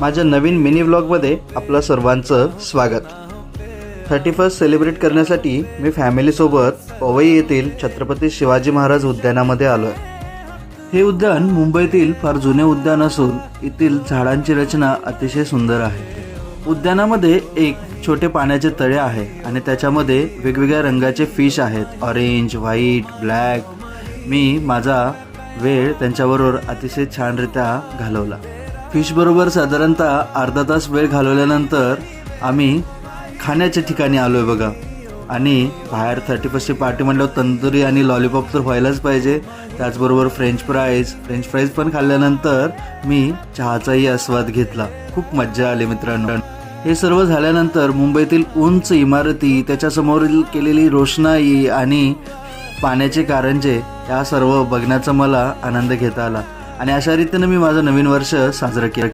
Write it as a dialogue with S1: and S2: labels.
S1: माझ्या नवीन मिनी व्लॉगमध्ये आपलं सर्वांचं स्वागत। 31st सेलिब्रेट करण्यासाठी मी फॅमिलीसोबत पवई येथील छत्रपती शिवाजी महाराज उद्यानामध्ये आलो आहे। हे उद्यान मुंबईतील फार जुने उद्यान असून येथील झाडांची रचना अतिशय सुंदर आहे। उद्यानामध्ये एक छोटे पाण्याचे तळे आहे आणि त्याच्यामध्ये वेगवेगळ्या रंगाचे फिश आहेत, ऑरेंज, व्हाईट, ब्लॅक। मी माझा वेळ त्यांच्याबरोबर अतिशय छानरित्या घालवला। फिश बरोबर साधारणतः अर्धा तास वेळ घालवल्यानंतर आम्ही खाण्याच्या ठिकाणी आलोय बघा। आणि बाहेर 31st पार्टी म्हटल्यावर तंदुरी आणि लॉलीपॉप तर व्हायलाच पाहिजे, त्याचबरोबर फ्रेंच फ्राईज पण खाल्ल्यानंतर मी चहाचाही आस्वाद घेतला। खूप मज्जा आली मित्रांनो। हे सर्व झाल्यानंतर मुंबईतील उंच इमारती, त्याच्यासमोरील केलेली रोषणाई आणि पाण्याचे कारंजे या सर्व बघण्याचा मला आनंद घेता आला आणि अशा रीतीने मी माझं नवीन वर्ष साजरं केलं।